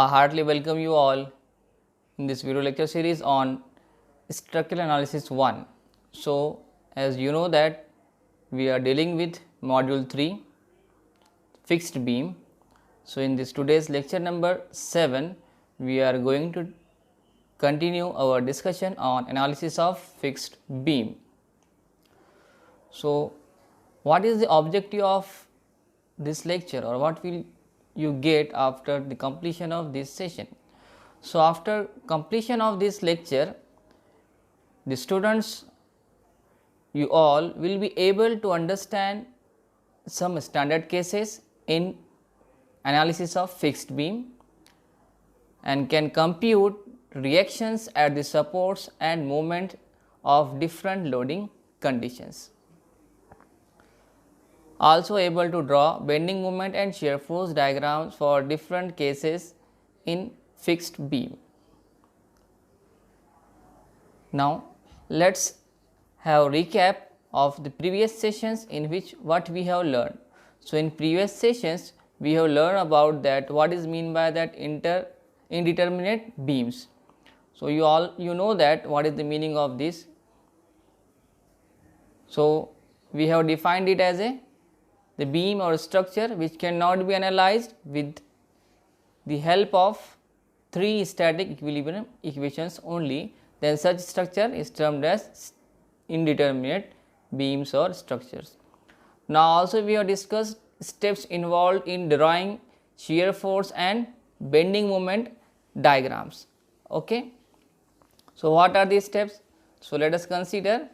I heartily welcome you all in this video lecture series on structural analysis 1. So, as you know that we are dealing with module 3 fixed beam. So, in this today's lecture number 7, we are going to continue our discussion on analysis of fixed beam. So, what is the objective of this lecture, or what will you get after the completion of this session? So, after completion of this lecture, the students, you all will be able to understand some standard cases in analysis of fixed beam and can compute reactions at the supports and moment of different loading conditions. Also able to draw bending moment and shear force diagrams for different cases in fixed beam. Now, let us have recap of the previous sessions in which what we have learned. So, in previous sessions we have learned about that what is mean by that indeterminate beams. So, you know that what is the meaning of this. So, we have defined it as the beam or structure which cannot be analyzed with the help of 3 static equilibrium equations only, then such structure is termed as indeterminate beams or structures. Now, also we have discussed steps involved in drawing shear force and bending moment diagrams. Okay. So, what are these steps? So, let us consider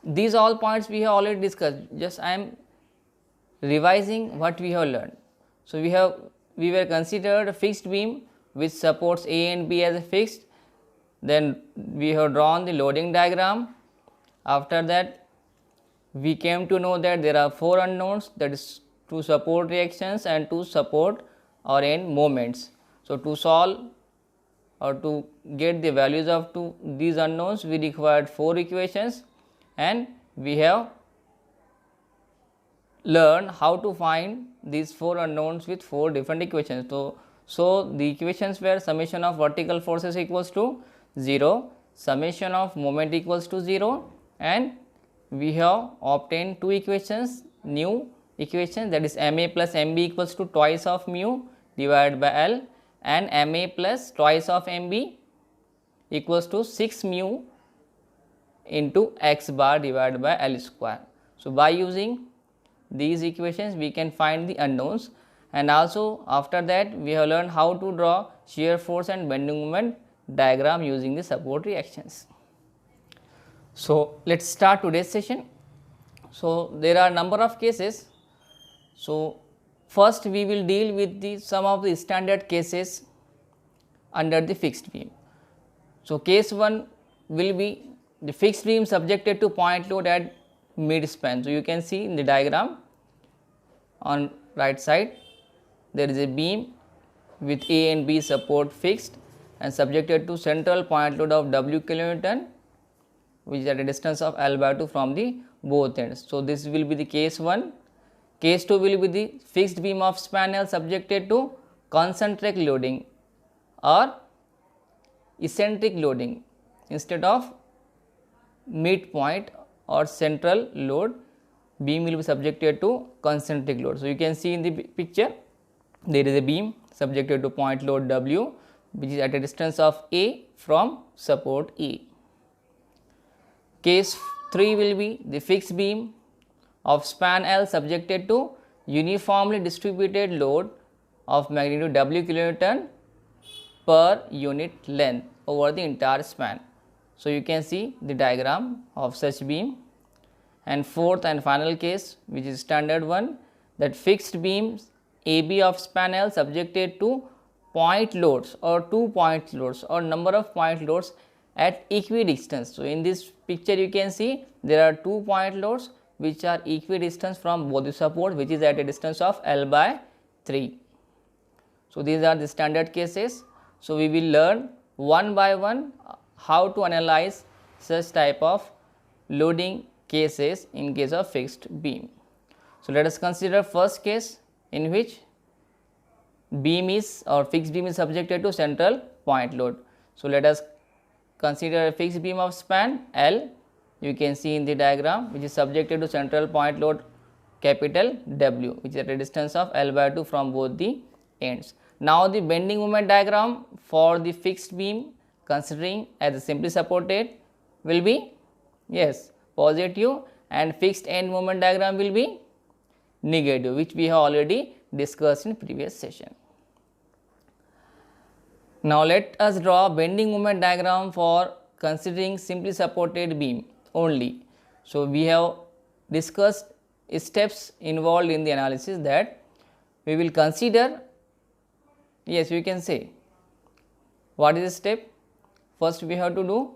these all points we have already discussed, just I am revising what we have learned. So, we were considered a fixed beam which supports A and B as a fixed, then we have drawn the loading diagram. After that, we came to know that there are 4 unknowns, that is 2 support reactions and 2 support or end moments. So, to solve or to get the values of these unknowns, we required 4 equations and we have learn how to find these 4 unknowns with 4 different equations. So, the equations were summation of vertical forces equals to 0, summation of moment equals to 0, and we have obtained 2 equations, new equations, that is MA plus MB equals to twice of mu divided by L, and MA plus twice of MB equals to 6 mu into x bar divided by L square. So, by using these equations we can find the unknowns, and also after that we have learned how to draw shear force and bending moment diagram using the support reactions. So, let us start today's session. So, there are number of cases. So, first we will deal with some of the standard cases under the fixed beam. So, case 1 will be the fixed beam subjected to point load at mid span. So, you can see in the diagram on right side there is a beam with A and B support fixed and subjected to central point load of W kilonewton, which is at a distance of L by 2 from the both ends. So, this will be the case 1. Case 2 will be the fixed beam of span L subjected to concentric loading or eccentric loading instead of midpoint or central load, beam will be subjected to concentric load. So, you can see in the picture there is a beam subjected to point load W, which is at a distance of A from support E. Case 3 will be the fixed beam of span L subjected to uniformly distributed load of magnitude W kilonewton per unit length over the entire span. So, you can see the diagram of such beam. And fourth and final case, which is standard one, that fixed beams AB of span L subjected to point loads or 2 point loads or number of point loads at equidistance. So, in this picture you can see there are 2 point loads which are equidistant from both the support, which is at a distance of L by 3. So, these are the standard cases. So, we will learn one by one how to analyze such type of loading cases in case of fixed beam. So, let us consider first case in which beam is or fixed beam is subjected to central point load. So, let us consider a fixed beam of span L, you can see in the diagram, which is subjected to central point load capital W, which is at a distance of L by 2 from both the ends. Now, the bending moment diagram for the fixed beam considering as simply supported will be, yes, positive, and fixed end moment diagram will be negative, which we have already discussed in previous session. Now, let us draw bending moment diagram for considering simply supported beam only. So, we have discussed steps involved in the analysis, that we will consider, yes, we can say what is the step. First we have to do,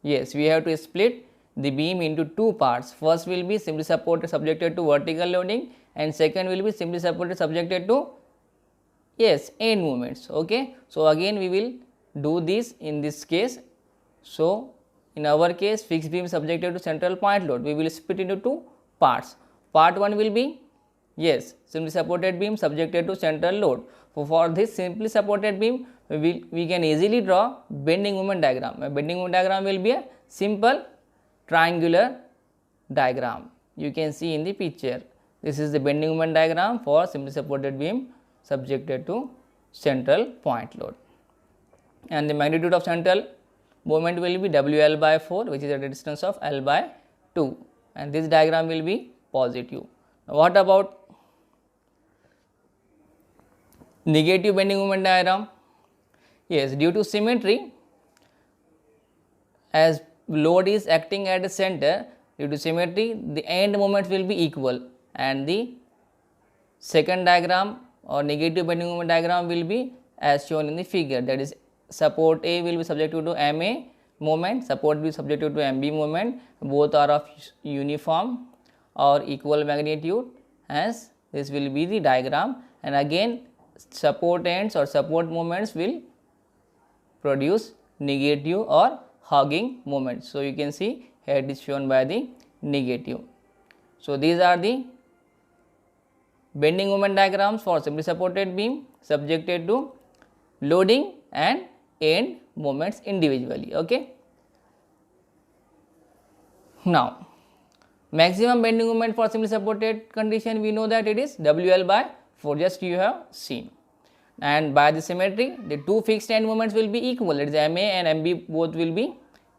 yes, we have to split the beam into two parts. First will be simply supported subjected to vertical loading, and second will be simply supported subjected to, yes, end movements. Okay. So, again we will do this in this case. So, in our case fixed beam subjected to central point load, we will split into two parts. Part 1 will be, yes, simply supported beam subjected to central load. For this simply supported beam, we can easily draw bending moment diagram. A bending moment diagram will be a simple triangular diagram. You can see in the picture. This is the bending moment diagram for simply supported beam subjected to central point load. And the magnitude of central moment will be WL by 4, which is at a distance of L by 2, and this diagram will be positive. Now, what about negative bending moment diagram? Yes, due to symmetry, as load is acting at the center, due to symmetry the end moments will be equal, and the second diagram or negative bending moment diagram will be as shown in the figure, that is support A will be subjected to MA moment, support B will be subjected to MB moment, both are of uniform or equal magnitude, as this will be the diagram, and again support ends or support moments will produce negative or hugging moments. So, you can see here it is shown by the negative. So, these are the bending moment diagrams for simply supported beam subjected to loading and end moments individually. Okay. Now, maximum bending moment for simply supported condition, we know that it is WL by 4, just you have seen, and by the symmetry the two fixed end moments will be equal, that is MA and MB both will be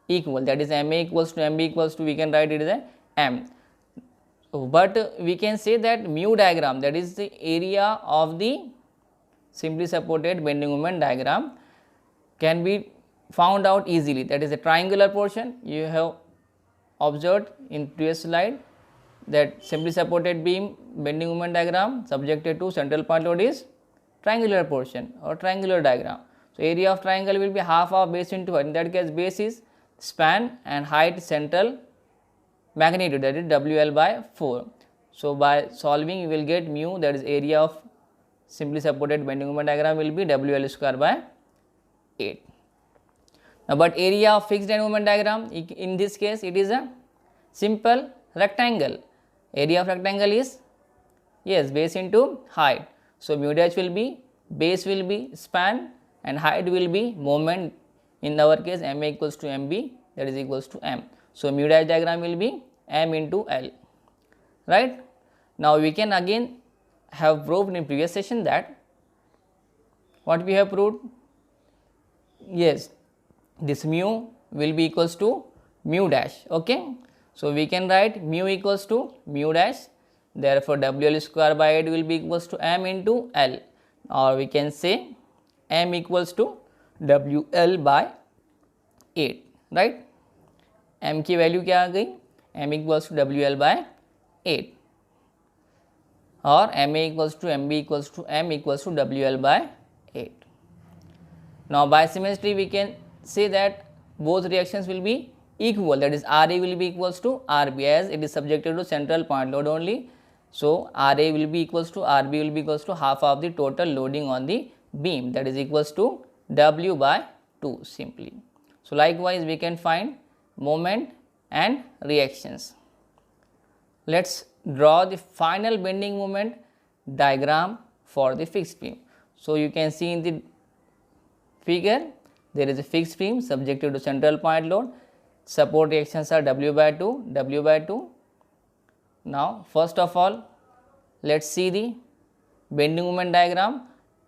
equal, that is MA equals to MB equals to, we can write it as a M. But we can say that mu diagram, that is the area of the simply supported bending moment diagram, can be found out easily, that is a triangular portion. You have observed in previous slide that simply supported beam bending moment diagram subjected to central point load is triangular portion or triangular diagram. So, area of triangle will be half of base into height, in that case base is span and height central magnitude, that is WL by 4. So, by solving you will get mu, that is area of simply supported bending moment diagram will be WL square by 8. Now, but area of fixed end moment diagram, in this case it is a simple rectangle. Area of rectangle is, yes, base into height. So, mu dash will be, base will be span and height will be moment, in our case MA equals to MB, that is equals to M. So, mu dash diagram will be M into L, right. Now, we can again have proved in previous session that what we have proved, yes, this mu will be equals to mu dash. Okay. So, we can write mu equals to mu dash, therefore, WL square by 8 will be equals to M into L, or we can say M equals to WL by 8, right. M की value क्या आ गई, M equals to WL by 8 और MA equals to MB equals to M equals to WL by 8. Now, by symmetry we can say that both reactions will be equal, that is RA will be equals to RB, as it is subjected to central point load only. So, RA will be equals to RB will be equals to half of the total loading on the beam, that is equals to W by 2 simply. So, likewise we can find moment and reactions. Let us draw the final bending moment diagram for the fixed beam. So, you can see in the figure there is a fixed beam subjected to central point load. Support reactions are W by 2, W by 2. Now, first of all, let us see the bending moment diagram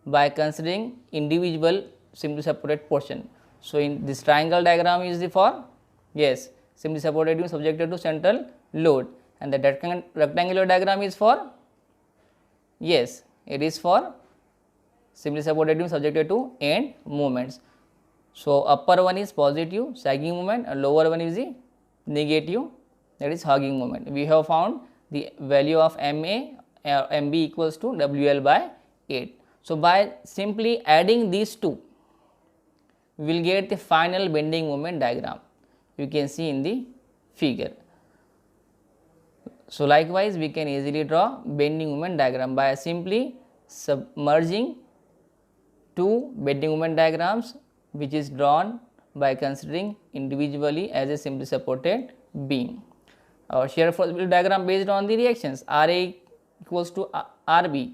by considering individual simply supported portion. So, in this triangle diagram is the for, yes, simply supported beam subjected to central load, and the rectangular diagram is for, yes, it is for simply supported beam subjected to end moments. So, upper one is positive sagging moment and lower one is the negative, that is hugging moment. We have found the value of MA MB equals to WL by 8. So, by simply adding these two, we will get the final bending moment diagram. You can see in the figure. So, likewise we can easily draw bending moment diagram by simply submerging two bending moment diagrams, which is drawn by considering individually as a simply supported beam. Our shear force diagram based on the reactions RA equals to RB.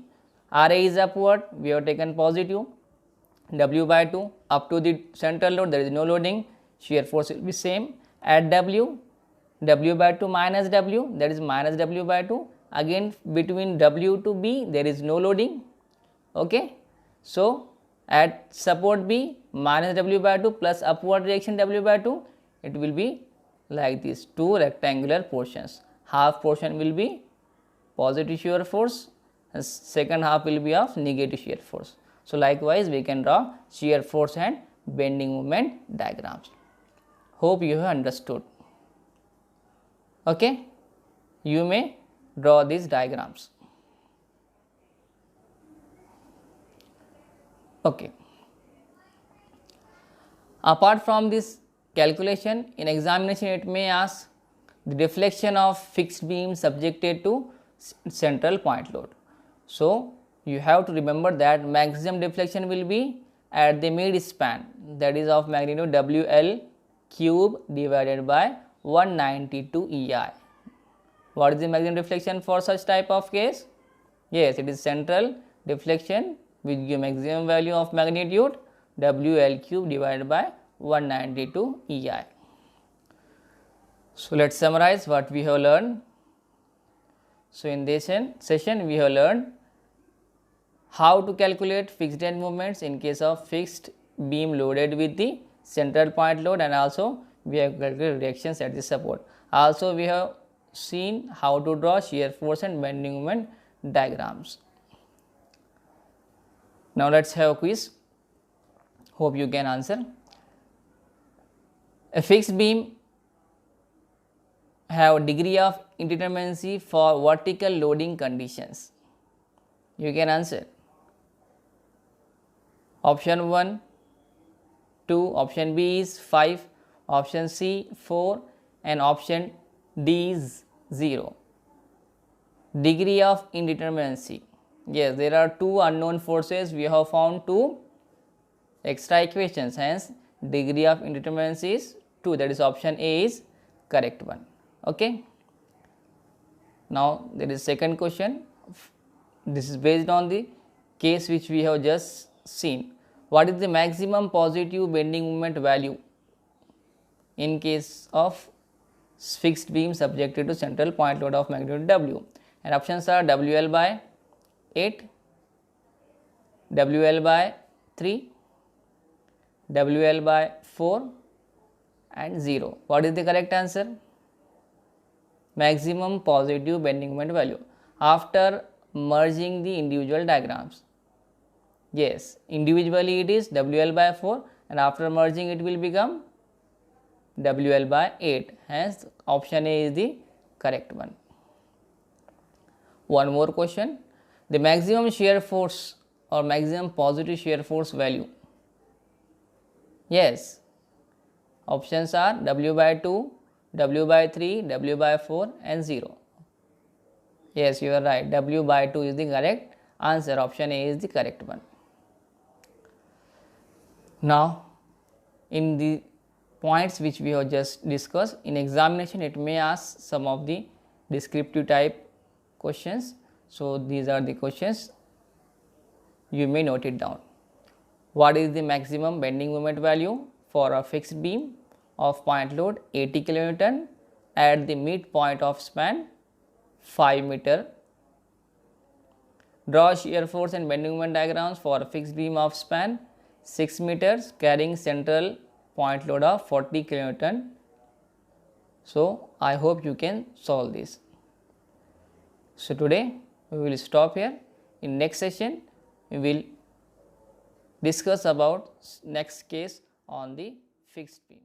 RA is upward, we have taken positive, W by 2, up to the central load there is no loading, shear force will be same. At W, W by 2 minus W, that is minus W by 2, again between W to B there is no loading, okay. So, at support B minus W by 2 plus upward reaction W by 2, it will be like this, two rectangular portions. Half portion will be positive shear force and second half will be of negative shear force. So, likewise we can draw shear force and bending moment diagrams. Hope you have understood. Okay, you may draw these diagrams. Okay. Apart from this calculation, in examination it may ask the deflection of fixed beam subjected to central point load. So, you have to remember that maximum deflection will be at the mid span, that is of magnitude WL cube divided by 192 EI. What is the maximum deflection for such type of case? Yes, it is central deflection which give maximum value of magnitude WL cube divided by 192 EI. So, let us summarize what we have learned. So, in this session we have learned how to calculate fixed end moments in case of fixed beam loaded with the central point load, and also we have calculated reactions at the support. Also, we have seen how to draw shear force and bending moment diagrams. Now, let us have a quiz. Hope you can answer. A fixed beam have degree of indeterminacy for vertical loading conditions. You can answer. Option 1, 2, option B is 5, option C 4 and option D is 0. Degree of indeterminacy. Yes, there are two unknown forces, we have found two extra equations, hence degree of indeterminacy is 2, that is option A is correct one. Okay. Now, there is second question, this is based on the case which we have just seen. What is the maximum positive bending moment value in case of fixed beam subjected to central point load of magnitude W? And options are WL by 8, WL by 3, WL by 4 and 0. What is the correct answer? Maximum positive bending moment value after merging the individual diagrams. Yes, individually it is WL by 4 and after merging it will become WL by 8, hence option A is the correct one. One more question, the maximum shear force or maximum positive shear force value. Yes, options are W by 2, W by 3, W by 4 and 0. Yes, you are right, W by 2 is the correct answer, option A is the correct one. Now, in the points which we have just discussed, in examination it may ask some of the descriptive type questions. So, these are the questions You may note it down. What is the maximum bending moment value for a fixed beam of point load 80 kN at the midpoint of span 5 meter? Draw shear force and bending moment diagrams for a fixed beam of span 6 meters carrying central point load of 40 kN. So, I hope you can solve this. So, today we will stop here. In next session, we will discuss about next case on the fixed beam.